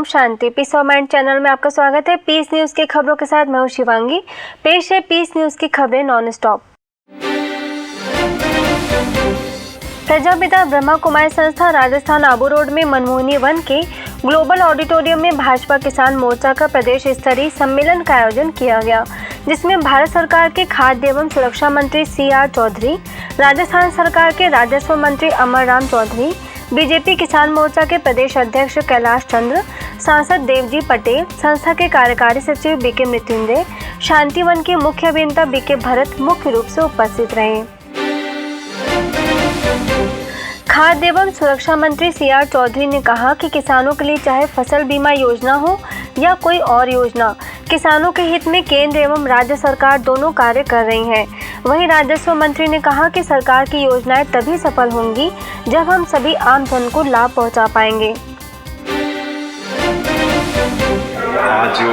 Shanti. Peace of mind channel में आपका स्वागत है। पीस न्यूज की खबरों के साथ मैं हूं शिवांगी। पेश है पीस न्यूज की खबरें नॉन स्टॉप। प्रजापिता ब्रह्मा कुमारी संस्था राजस्थान आबू रोड में मनमोहनी वन के ग्लोबल ऑडिटोरियम में भाजपा किसान मोर्चा का प्रदेश स्तरीय सम्मेलन का आयोजन किया गया, जिसमें भारत सरकार के खाद्य एवं सुरक्षा मंत्री CR चौधरी, राजस्थान सरकार के राजस्व मंत्री अमरराम चौधरी, बीजेपी किसान मोर्चा के प्रदेश अध्यक्ष कैलाश चंद्र, सांसद देवजी पटेल, संस्था के कार्यकारी सचिव BK मृत्युंजय, शांतिवन के मुख्य अभियंता BK भरत मुख्य रूप से उपस्थित रहे। खाद्य एवं सुरक्षा मंत्री CR चौधरी ने कहा कि किसानों के लिए चाहे फसल बीमा योजना हो या कोई और योजना, किसानों के हित में केंद्र एवं राज्य सरकार दोनों कार्य कर रही हैं। वहीं राजस्व मंत्री ने कहा कि सरकार की योजनाएं तभी सफल होंगी जब हम सभी आम जन को लाभ पहुंचा पाएंगे। आज जो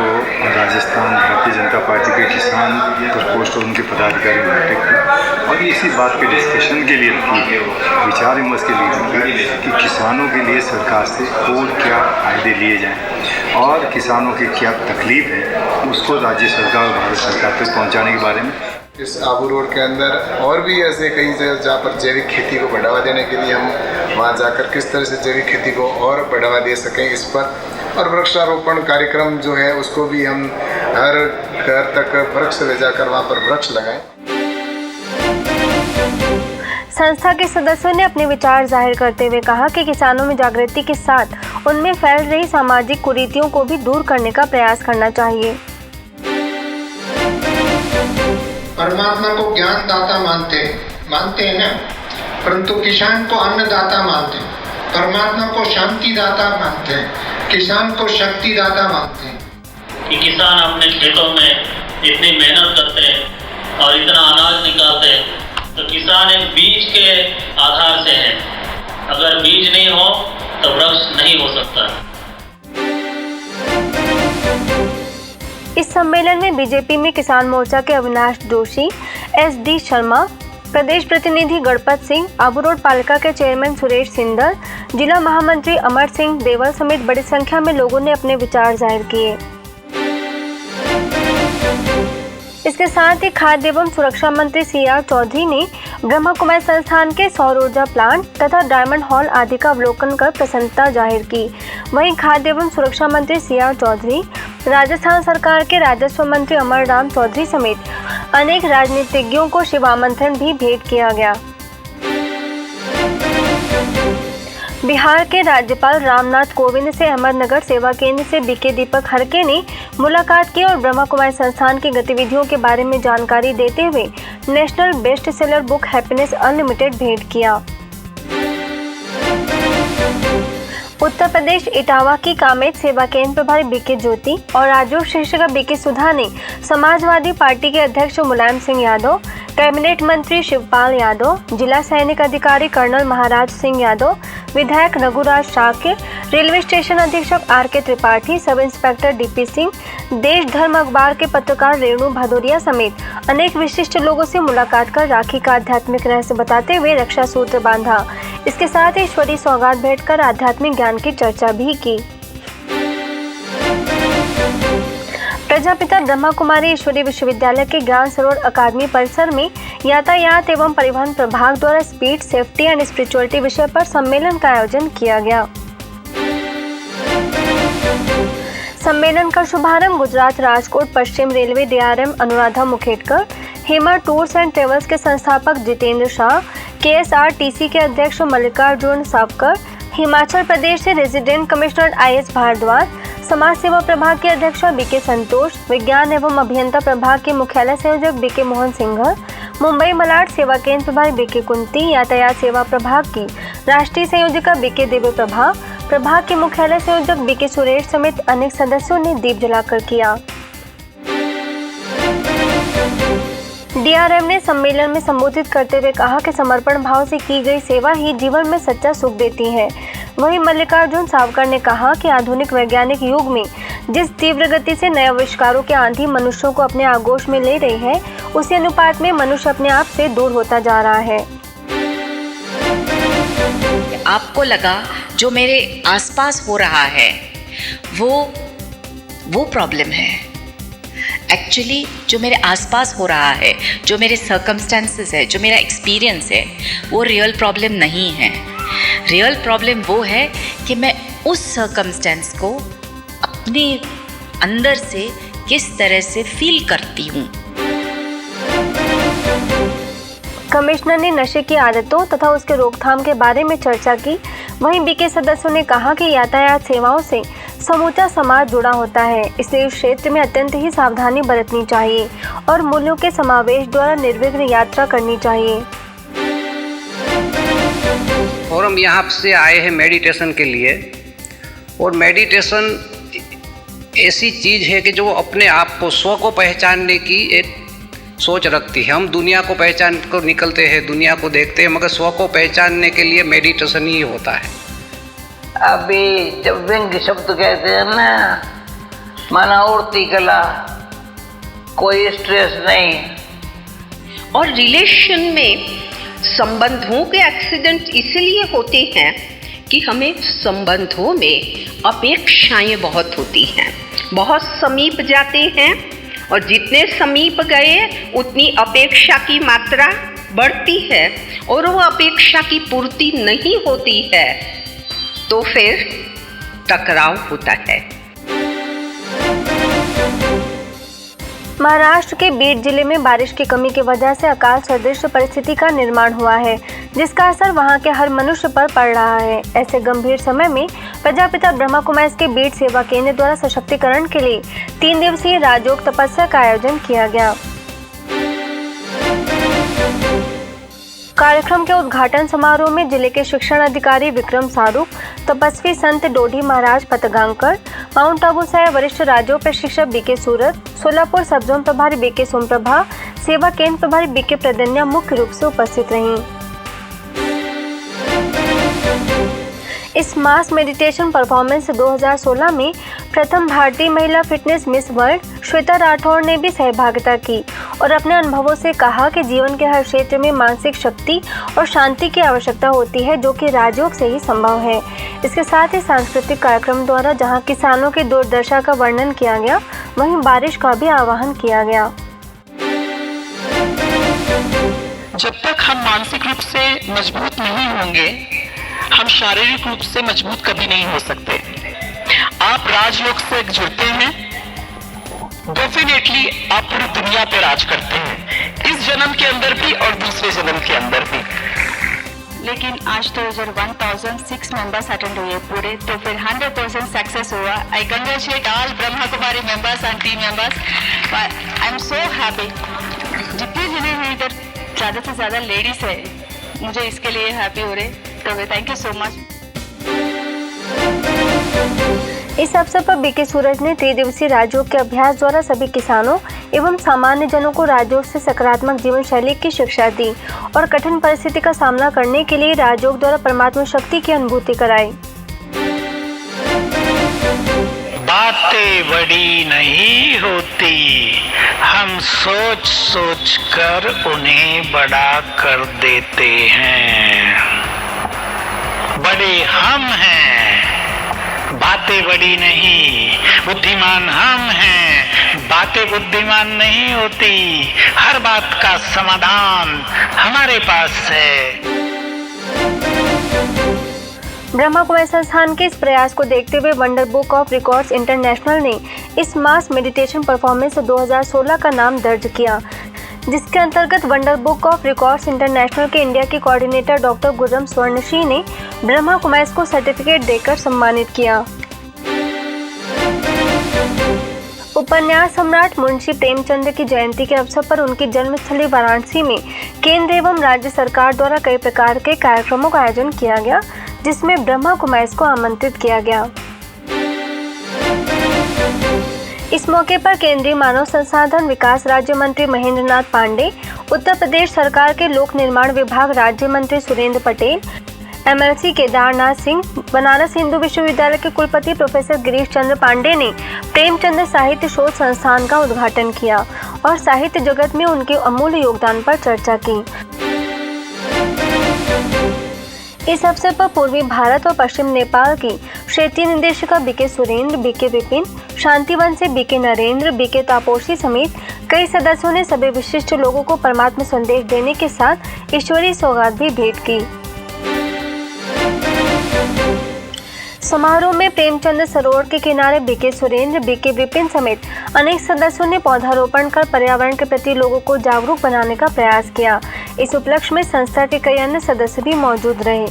राजस्थान भारतीय जनता पार्टी के किसान प्रकोष्ठ और उनके पदाधिकारी बैठक की और इसी बात के डिस्कशन के लिए रखी, विचार विमर्श के लिए रखी कि किसानों के लिए सरकार से और क्या फायदे लिए जाएं और किसानों की क्या तकलीफ है उसको राज्य सरकार और भारत सरकार तक पहुंचाने के बारे में। इस आबू रोड के अंदर और भी ऐसे कई जगह जहाँ पर जैविक खेती को बढ़ावा देने के लिए हम वहाँ जाकर किस तरह से जैविक खेती को और बढ़ावा दे सकें इस पर, और वृक्षारोपण कार्यक्रम जो है उसको भी हम हर घर तक वृक्ष ले जाकर वहाँ पर वृक्ष लगाएं। संस्था के सदस्यों ने अपने विचार जाहिर करते हुए कहा कि किसानों में जागृति के साथ उनमें फैल रही सामाजिक कुरीतियों को भी दूर करने का प्रयास करना चाहिए। परमात्मा को ज्ञान दाता मानते हैं ना, परंतु किसान को अन्नदाता मानते हैं। परमात्मा को शांति दाता मानते हैं, किसान को शक्ति दाता मानते हैं। कि किसान अपने खेतों में इतनी मेहनत करते हैं और इतना अनाज निकालते हैं, तो किसान एक बीज के आधार से है। अगर बीज नहीं हो तो वृक्ष नहीं हो सकता। इस सम्मेलन में बीजेपी में किसान मोर्चा के अविनाश जोशी, SD शर्मा, प्रदेश प्रतिनिधि गणपत सिंह, आबू रोड पालिका के चेयरमैन सुरेश सिंदर, जिला महामंत्री अमर सिंह देवल समेत बड़ी संख्या में लोगों ने अपने विचार जाहिर किए। इसके साथ ही खाद्य एवं सुरक्षा मंत्री CR चौधरी ने ब्रह्मा कुमारी संस्थान के सौर ऊर्जा प्लांट तथा डायमंड हॉल आदि का अवलोकन कर प्रसन्नता जाहिर की। वहीं खाद्य एवं सुरक्षा मंत्री CR चौधरी, राजस्थान सरकार के राजस्व मंत्री अमरराम चौधरी समेत अनेक राजनीतिज्ञों को शिव आमंत्रण भी भेंट किया गया। बिहार के राज्यपाल रामनाथ कोविंद से अहमदनगर सेवा केंद्र से BK दीपक हरके ने मुलाकात की और ब्रह्मा कुमारी संस्थान की गतिविधियों के बारे में जानकारी देते हुए national best seller book happiness unlimited भेंट किया। उत्तर प्रदेश इटावा की कामेत सेवा केंद्र प्रभारी BK ज्योति और राजयोग शिक्षिका BK सुधा ने समाजवादी पार्टी के अध्यक्ष मुलायम सिंह यादव, कैबिनेट मंत्री शिवपाल यादव, जिला सैनिक अधिकारी कर्नल महाराज सिंह यादव, विधायक रघुराज शाक्य, रेलवे स्टेशन अधीक्षक RK Tripathi, sub inspector DP Singh, देश धर्म अखबार के पत्रकार रेणु भदौरिया समेत अनेक विशिष्ट लोगों से मुलाकात कर राखी का आध्यात्मिक रहस्य बताते हुए रक्षा सूत्र बांधा। इसके साथ ही ईश्वरीय सौगात भेंट कर आध्यात्मिक ज्ञान की चर्चा भी की। प्रजापिता ब्रह्मा कुमारी ईश्वरीय विश्वविद्यालय के ज्ञान सरोवर अकादमी परिसर में यातायात एवं परिवहन प्रभाग द्वारा स्पीड, सेफ्टी एंड स्पिरिचुअलिटी विषय पर सम्मेलन का आयोजन किया गया। सम्मेलन का शुभारंभ गुजरात राजकोट पश्चिम railway DRM Anuradha Mukhedkar, Hema tours and travels के संस्थापक जितेंद्र शाह, KSRTC के अध्यक्ष मल्लिकार्जुन सावकर, हिमाचल प्रदेश से रेजिडेंट कमिश्नर IS भारद्वाज, समाज सेवा प्रभाग के अध्यक्ष BK संतोष, विज्ञान एवं अभियंता प्रभाग के मुख्यालय संयोजक BK मोहन सिंघल, मुंबई मलाड सेवा केंद्र प्रभारी BK कुंती, यातायात सेवा प्रभाग की राष्ट्रीय संयोजिका BK देवी प्रभाग के मुख्यालय संयोजक BK सुरेश समेत अनेक सदस्यों ने दीप जलाकर किया। DRM ने सम्मेलन में संबोधित करते हुए कहा कि समर्पण भाव से की गई सेवा ही जीवन में सच्चा सुख देती है। वहीं मल्लिकार्जुन सावकर ने कहा कि आधुनिक वैज्ञानिक युग में जिस तीव्र गति से नए आविष्कारों की आंधी मनुष्यों को अपने आगोश में ले रही है, उसी अनुपात में मनुष्य अपने आप से दूर होता जा रहा है। आपको लगा जो मेरे आसपास हो रहा है वो प्रॉब्लम है। एक्चुअली जो मेरे आसपास हो रहा है, जो मेरे सर्कमस्टेंसेस है, जो मेरा एक्सपीरियंस है, वो रियल प्रॉब्लम नहीं है। रियल प्रॉब्लम वो है कि मैं उस सर्कमस्टेंस को अपने अंदर से किस तरह से फील करती हूँ। कमिश्नर ने नशे की आदतों तथा उसके रोकथाम के बारे में चर्चा की। वहीं बीके सदस्यों ने कहा कि यातायात सेवाओं से समूचा समाज जुड़ा होता है, इसलिए इस क्षेत्र में अत्यंत ही सावधानी बरतनी चाहिए और मूल्यों के समावेश द्वारा निर्विघ्न यात्रा करनी चाहिए। और हम यहाँ से आए हैं मेडिटेशन के लिए, और मेडिटेशन ऐसी चीज़ है कि जो अपने आप को, स्व को पहचानने की एक सोच रखती है। हम दुनिया को पहचान को निकलते हैं, दुनिया को देखते हैं, मगर स्व को पहचानने के लिए मेडिटेशन ही होता है। अभी जब व्यंग्य शब्द कहते हैं ना, माना उड़ती कला, कोई स्ट्रेस नहीं। और रिलेशन में संबंधों के एक्सीडेंट इसलिए होते हैं कि हमें संबंधों में अपेक्षाएं बहुत होती हैं, बहुत समीप जाते हैं, और जितने समीप गए उतनी अपेक्षा की मात्रा बढ़ती है, और वो अपेक्षा की पूर्ति नहीं होती है तो फिर टकराव होता है। महाराष्ट्र के बीड जिले में बारिश की कमी की वजह से अकाल सदृश परिस्थिति का निर्माण हुआ है, जिसका असर वहां के हर मनुष्य पर पड़ रहा है। ऐसे गंभीर समय में प्रजापिता ब्रह्मा कुमारी के बीड सेवा केंद्र द्वारा सशक्तिकरण के लिए 3 दिवसीय राजयोग तपस्या का आयोजन किया गया। कार्यक्रम के उद्घाटन समारोह में जिले के शिक्षण अधिकारी विक्रम सारूप, तपस्वी संत डोडी महाराज पतगांकर, माउंट आबू से वरिष्ठ राजयोग प्रशिक्षक बीके सूरत, सोलापुर सब जोन प्रभारी बीके सोमप्रभा, सेवा केंद्र प्रभारी बीके प्रदन्या मुख्य रूप से उपस्थित रहीं। इस मास मेडिटेशन परफॉर्मेंस 2016 में प्रथम भारतीय महिला fitness miss world Shweta Rathore ने भी सहभागिता की और अपने अनुभवों से कहा कि जीवन के हर क्षेत्र में मानसिक शक्ति और शांति की आवश्यकता होती है, जो कि राजयोग से ही संभव है। इसके साथ ही सांस्कृतिक कार्यक्रम द्वारा जहां किसानों की दुर्दशा का वर्णन किया गया, वहीं बारिश का भी आह्वान किया गया। जब तक हम मानसिक रूप से मजबूत नहीं होंगे, हम शारीरिक रूप से मजबूत कभी नहीं हो सकते। आप राजयोग से जुड़ते हैं, डेफिनेटली आप पूरी दुनिया पे राज करते हैं, इस जन्म के अंदर भी और दूसरे जन्म के अंदर भी। लेकिन आज तो इधर 1006 मेंबर्स अटेंड हुए पूरे, तो फिर 100% सक्सेस हुआ। आई congratulate all Brahma Kumari members and team members. I am so happy. जितने जने हैं इधर, ज़्यादा से ज़्यादा लेडीज है, मुझे इसके लिए हैप्पी हो रहे, तो थैंक यू सो मच। इस अवसर पर बीके सूरज ने 3 दिवसीय राजयोग के अभ्यास द्वारा सभी किसानों एवं सामान्य जनों को राजयोग से सकारात्मक जीवन शैली की शिक्षा दी और कठिन परिस्थिति का सामना करने के लिए राजयोग द्वारा परमात्मा शक्ति की अनुभूति कराई। बातें बड़ी नहीं होती, हम सोच सोच कर उन्हें बड़ा कर देते हैं। बड़े हम हैं, बातें बड़ी नहीं। बुद्धिमान हम हैं, बातें बुद्धिमान नहीं होती। हर बात का समाधान हमारे पास है। ब्रह्मा कुमारी संस्थान के इस प्रयास को देखते हुए wonder book of records international ने इस मास मेडिटेशन परफॉर्मेंस 2016 का नाम दर्ज किया, जिसके अंतर्गत wonder book of records international के इंडिया के कोऑर्डिनेटर डॉक्टर गुरम स्वर्णशी ने ब्रह्मा कुमारी को सर्टिफिकेट देकर सम्मानित किया। उपन्यास सम्राट मुंशी प्रेमचंद की जयंती के अवसर पर उनकी जन्मस्थली वाराणसी में केंद्र एवं राज्य सरकार द्वारा कई प्रकार के कार्यक्रमों का आयोजन किया गया, जिसमें ब्रह्मा कुमारी को आमंत्रित किया गया। इस मौके पर केंद्रीय मानव संसाधन विकास राज्य मंत्री महेंद्र नाथ पांडे, उत्तर प्रदेश सरकार के लोक निर्माण विभाग राज्य मंत्री सुरेंद्र पटेल, MLC केदारनाथ सिंह, बनारस हिंदू विश्वविद्यालय के कुलपति प्रोफेसर गिरीश चंद्र पांडे ने प्रेमचंद साहित्य शोध संस्थान का उद्घाटन किया और साहित्य जगत में उनके अमूल्य योगदान पर चर्चा की। इस अवसर पर पूर्वी भारत और पश्चिम नेपाल की क्षेत्रीय निदेशिका बीके सुरेंद्र, बीके विपिन, शांतिवन से बीके नरेंद्र, बीके तापोशी समेत कई सदस्यों ने सभी विशिष्ट लोगों को परमात्मा संदेश देने के साथ ईश्वरीय सौगात भी भेंट की। समारोह में प्रेमचंद सरोवर के किनारे बीके सुरेंद्र, बीके विपिन समेत अनेक सदस्यों ने पौधारोपण कर पर्यावरण के प्रति लोगों को जागरूक बनाने का प्रयास किया। इस उपलक्ष्य में संस्था के कई अन्य सदस्य भी मौजूद रहे।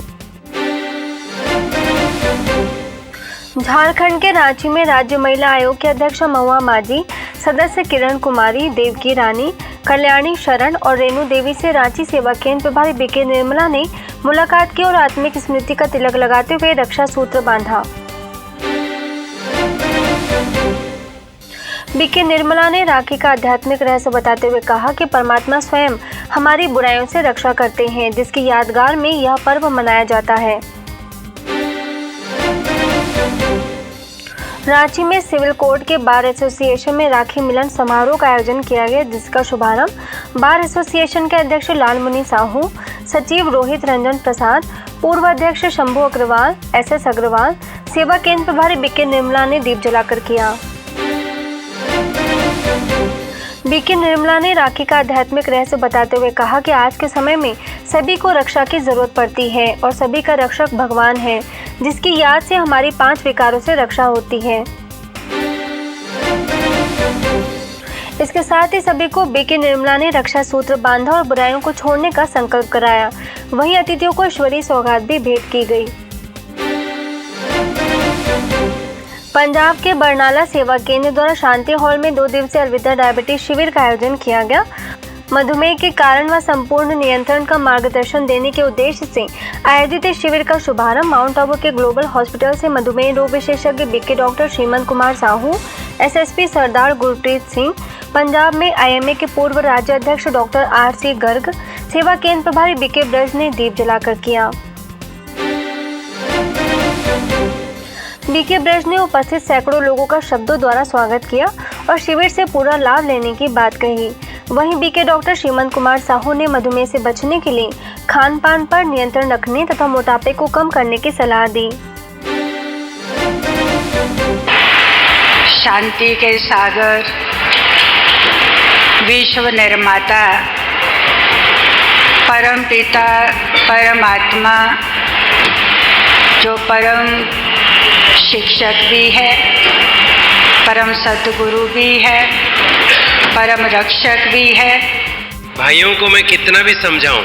झारखंड के रांची में राज्य महिला आयोग के अध्यक्ष महुआ माझी, सदस्य किरण कुमारी, देवकी रानी, कल्याणी शरण और रेणु देवी से रांची सेवा केंद्र प्रभारी बीके निर्मला ने मुलाकात की और आत्मिक स्मृति का तिलक लगाते हुए रक्षा सूत्र बांधा। बीके निर्मला ने राखी का आध्यात्मिक रहस्य बताते हुए कहा कि परमात्मा स्वयं हमारी बुराइयों से रक्षा करते हैं, जिसकी यादगार में यह पर्व मनाया जाता है। रांची में सिविल कोर्ट के बार एसोसिएशन में राखी मिलन समारोह का आयोजन किया गया, जिसका शुभारंभ बार एसोसिएशन के अध्यक्ष लालमुनि साहू, सचिव रोहित रंजन प्रसाद, पूर्व अध्यक्ष शंभू अग्रवाल, एसएस अग्रवाल, सेवा केंद्र प्रभारी बीके निर्मला ने दीप जलाकर किया। बीके निर्मला ने राखी का आध्यात्मिक रहस्य बताते हुए कहा कि आज के समय में सभी को रक्षा की जरूरत पड़ती है और सभी का रक्षक भगवान है, जिसकी याद से हमारी 5 विकारों से रक्षा होती है। इसके साथ ही सभी को बीके निर्मला ने रक्षा सूत्र बांधा और बुराइयों को छोड़ने का संकल्प कराया। वहीं अतिथियों को ईश्वरीय सौगात भी भेंट की गई। पंजाब के बरनाला सेवा केंद्र द्वारा शांति हॉल में 2 दिवसीय अलविदा डायबिटीज शिविर का आयोजन किया गया। मधुमेह के कारण व संपूर्ण नियंत्रण का मार्गदर्शन देने के उद्देश्य से आयोजित इस शिविर का शुभारंभ माउंट आबू के ग्लोबल हॉस्पिटल से मधुमेह रोग विशेषज्ञ बीके डॉक्टर श्रीमंत कुमार साहू, एसएसपी सरदार गुरप्रीत सिंह, पंजाब में आईएमए के पूर्व राज्य अध्यक्ष डॉक्टर आरसी गर्ग, सेवा केंद्र प्रभारी बीके ब्रज ने दीप जलाकर किया। बीके ब्रज ने उपस्थित सैकड़ों लोगों का शब्दों द्वारा स्वागत किया और शिविर से पूरा लाभ लेने की बात कही। वहीं बीके डॉक्टर श्रीमंत कुमार साहू ने मधुमेह से बचने के लिए खान पान पर नियंत्रण रखने तथा मोटापे को कम करने की सलाह दी। शांति के सागर, विश्व निर्माता, परम पिता, परमात्मा, जो परम शिक्षक भी है, परम सद्गुरु भी है, परम रक्षक भी है। भाइयों को मैं कितना भी समझाऊं,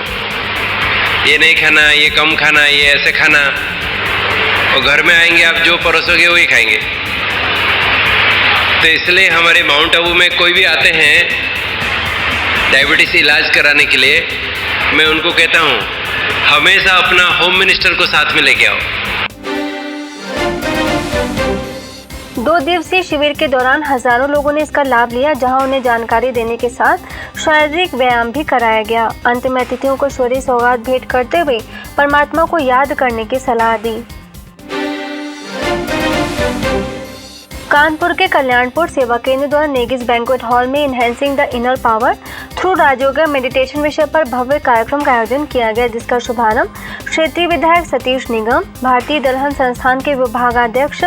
ये नहीं खाना, ये कम खाना, ये ऐसे खाना, और घर में आएंगे आप जो परोसोगे वही खाएंगे। तो इसलिए हमारे माउंट आबू में कोई भी आते हैं डायबिटीज इलाज कराने के लिए, मैं उनको कहता हूँ हमेशा अपना होम मिनिस्टर को साथ में लेके आओ। 2 दिवसीय शिविर के दौरान हजारों लोगों ने इसका लाभ लिया, जहां उन्हें जानकारी देने के साथ शारीरिक व्यायाम भी कराया गया। अंत में अतिथियों को ईश्वरीय सौगात भेंट करते हुए परमात्मा को याद करने की सलाह दी। कानपुर के कल्याणपुर सेवा केंद्र द्वारा नेगिस बैंक्वेट हॉल में enhancing the inner power through Rajyoga meditation विषय पर भव्य कार्यक्रम का आयोजन किया गया, जिसका शुभारंभ क्षेत्रीय विधायक सतीश निगम, भारतीय दलहन संस्थान के विभागाध्यक्ष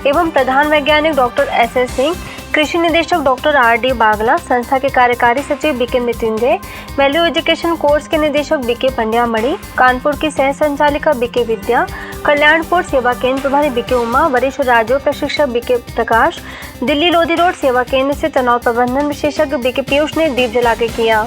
एवं प्रधान वैज्ञानिक डॉक्टर एसएस सिंह, कृषि निदेशक डॉक्टर आरडी बागला, संस्था के कार्यकारी सचिव BK Mrityunjay, value education course के निदेशक बीके पंड्या मणि, कानपुर की सह संचालिका बीके विद्या, कल्याणपुर सेवा केंद्र प्रभारी बीके उमा, वरिष्ठ राजयोग प्रशिक्षक बीके प्रकाश, दिल्ली लोधी रोड सेवा केंद्र से तनाव प्रबंधन विशेषज्ञ बीके पीयूष ने दीप जलाकर किया।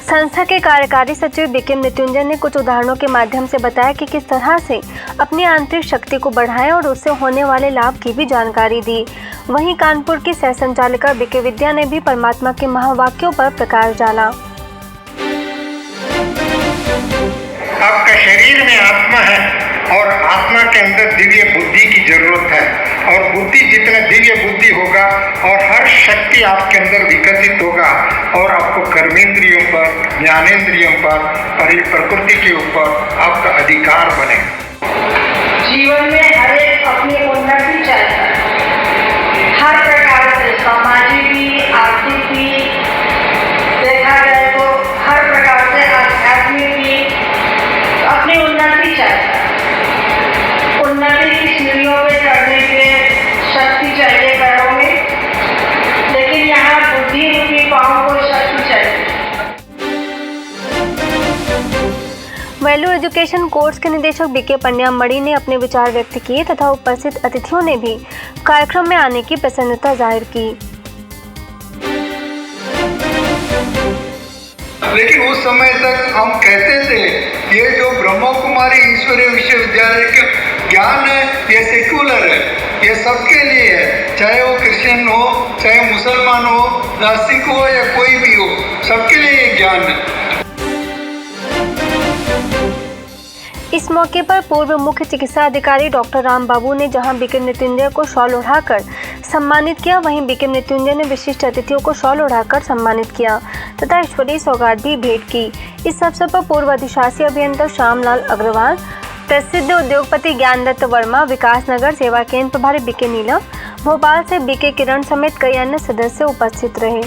संस्था के कार्यकारी सचिव बीके मृत्युंजय ने कुछ उदाहरणों के माध्यम से बताया कि किस तरह से अपनी आंतरिक शक्ति को बढ़ाएं और उससे होने वाले लाभ की भी जानकारी दी। वहीं कानपुर की सह संचालिका बीके विद्या ने भी परमात्मा के महावाक्यों पर प्रकाश डाला। आपका शरीर में आत्मा है और आत्मा के अंदर दिव्य बुद्धि की जरूरत है, और बुद्धि जितना दिव्य बुद्धि होगा और हर शक्ति आपके अंदर विकसित होगा और आपको कर्मेंद्रियों पर, ज्ञानेंद्रियों पर, प्रकृति के ऊपर आपका अधिकार बनेगा। जीवन में हर एक अपनी उन्नति चाहता है, हर प्रकार से, सामाजिक भी, आर्थिक भी, देखा जाए तो हर प्रकार से आध्यात्मिक भी अपनी उन्नति वैल्यू एजुकेशन कोर्स के निदेशक बीके पंड्या मणि ने अपने विचार व्यक्त किए तथा उपस्थित अतिथियों ने भी कार्यक्रम में आने की प्रसन्नता जाहिर की। लेकिन उस समय तक हम कहते थे ये जो ब्रह्मा कुमारी ईश्वरीय विश्वविद्यालय का ज्ञान है ये सेक्युलर है, ये सबके लिए है, चाहे वो क्रिश्चियन हो, चाहे मुसलमान हो, नास्तिक हो या कोई भी हो, सबके लिए ये ज्ञान है। इस मौके पर पूर्व मुख्य चिकित्सा अधिकारी डॉक्टर राम बाबू ने जहां बीके मृत्युंजय को शॉल ओढ़ाकर सम्मानित किया, वहीं बीके मृत्युंजय ने विशिष्ट अतिथियों को शॉल ओढ़ाकर सम्मानित किया तथा ईश्वरीय सौगात भी भेंट की। इस अवसर पर पूर्व अधिशासी अभियंता श्यामलाल अग्रवाल, प्रसिद्ध उद्योगपति ज्ञानदत्त वर्मा, विकास नगर सेवा केंद्र प्रभारी बीके नीलम, भोपाल से बीके किरण समेत कई अन्य सदस्य उपस्थित रहे।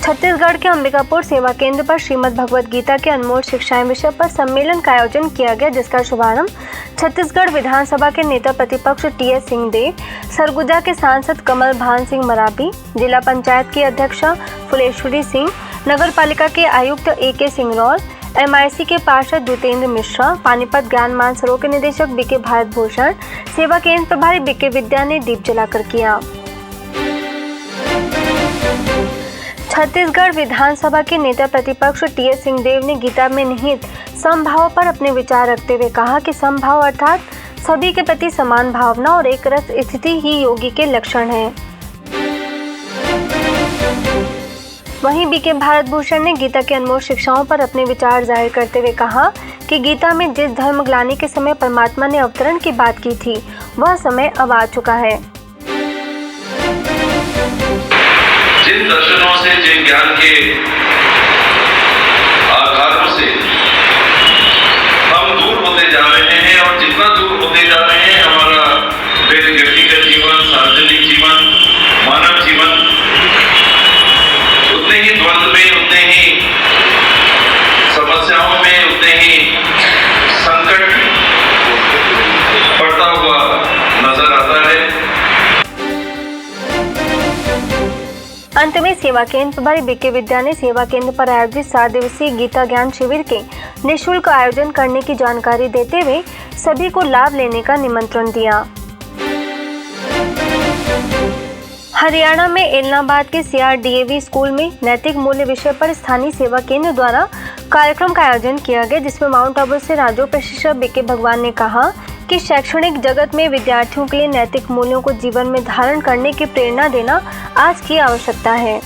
छत्तीसगढ़ के अंबिकापुर सेवा केंद्र पर श्रीमद् भगवद गीता के अनमोल शिक्षाएं विषय पर सम्मेलन का आयोजन किया गया, जिसका शुभारंभ छत्तीसगढ़ विधानसभा के नेता प्रतिपक्ष टी.एस. सिंहदेव, सरगुजा के सांसद कमल भान सिंह मरावी, जिला पंचायत की अध्यक्षा फुलेश्वरी सिंह, नगर पालिका के आयुक्त ए.के. सिंगरौल, MIC के पार्षद द्वितेंद्र मिश्रा, पानीपत ज्ञान मानसरोवर के निदेशक बीके भारत भूषण, सेवा केंद्र प्रभारी बीके विद्या ने दीप जलाकर किया। छत्तीसगढ़ विधानसभा के नेता प्रतिपक्ष टी.एस. सिंहदेव ने गीता में निहित समभाव पर अपने विचार रखते हुए कहा कि समभाव अर्थात सभी के प्रति समान भावना और एक रस स्थिति ही योगी के लक्षण है। वहीं बीके भारत भूषण ने गीता के अनमोल शिक्षाओं पर अपने विचार जाहिर करते हुए कहा कि गीता में जिस धर्मग्लानि के समय परमात्मा ने अवतरण की बात की थी, वह समय अब आ चुका है। जिन दर्शनों से, जिन ज्ञान के आधारों से हम दूर होते जा रहे हैं और जितना दूर होते जा रहे हैं हमारा व्यक्तिगत जीवन, सार्वजनिक जीवन, मानव जीवन उतने ही द्वंद्व में, उतने ही समस्याओं में, उतने ही संकट पड़ता हुआ नजर आता है। अंत में सेवा केंद्र प्रभारी बीके विद्या ने सेवा केंद्र पर आयोजित 7 दिवसीय गीता ज्ञान शिविर के निःशुल्क आयोजन करने की जानकारी देते हुए सभी को लाभ लेने का निमंत्रण दिया। हरियाणा में एलनाबाद के CRDAV स्कूल में नैतिक मूल्य विषय पर स्थानीय सेवा केंद्र द्वारा कार्यक्रम का आयोजन किया गया, जिसमें माउंट आबू से राजयोग प्रशिक्षक बीके भगवान ने कहा कि शैक्षणिक जगत में विद्यार्थियों के लिए नैतिक मूल्यों को जीवन में धारण करने की प्रेरणा देना आज की आवश्यकता है।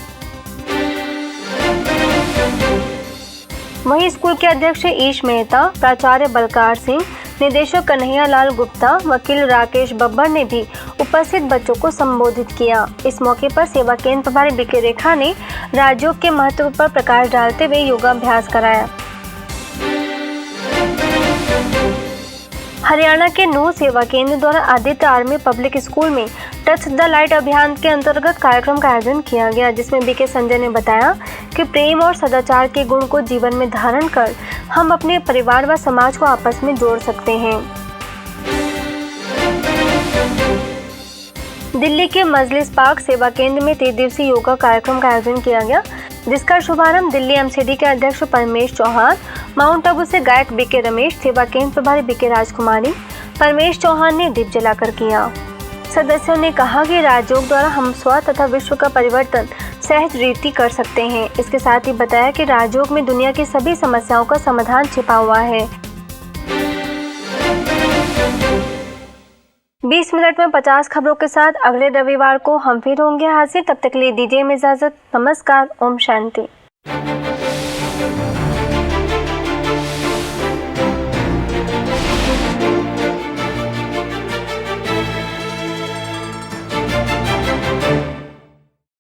वहीं स्कूल के अध्यक्ष ईश मेहता, प्राचार्य बलकार सिंह, निदेशक कन्हैया लाल गुप्ता, वकील राकेश बब्बर ने भी उपस्थित बच्चों को संबोधित किया। इस मौके पर सेवा केंद्र प्रभारी बीके रेखा ने राजयोग के महत्व पर प्रकाश डालते हुए योगाभ्यास कराया। हरियाणा के नूह सेवा केंद्र द्वारा आदित्य आर्मी पब्लिक स्कूल में टच द लाइट अभियान के अंतर्गत कार्यक्रम का आयोजन किया गया, जिसमें बीके संजय ने बताया कि प्रेम और सदाचार के गुण को जीवन में धारण कर हम अपने परिवार व समाज को आपस में जोड़ सकते हैं। दिल्ली के मजलिस पार्क सेवा केंद्र में 3 दिवसीय योगा कार्यक्रम का आयोजन किया गया, जिसका शुभारंभ दिल्ली MCD के अध्यक्ष परमेश चौहान, माउंट आबू से गायक बीके रमेश, सेवा केंद्र प्रभारी बीके राजकुमारी, परमेश चौहान ने दीप जलाकर किया। सदस्यों ने कहा कि राजयोग द्वारा हम स्व तथा विश्व का परिवर्तन सहज रीति कर सकते हैं। इसके साथ ही बताया कि राजयोग में दुनिया की सभी समस्याओं का समाधान छिपा हुआ है। 20 मिनट में 50 खबरों के साथ अगले रविवार को हम फिर होंगे हाजिर। तब तक के लिए दीजिए इजाजत। नमस्कार। ओम शांति।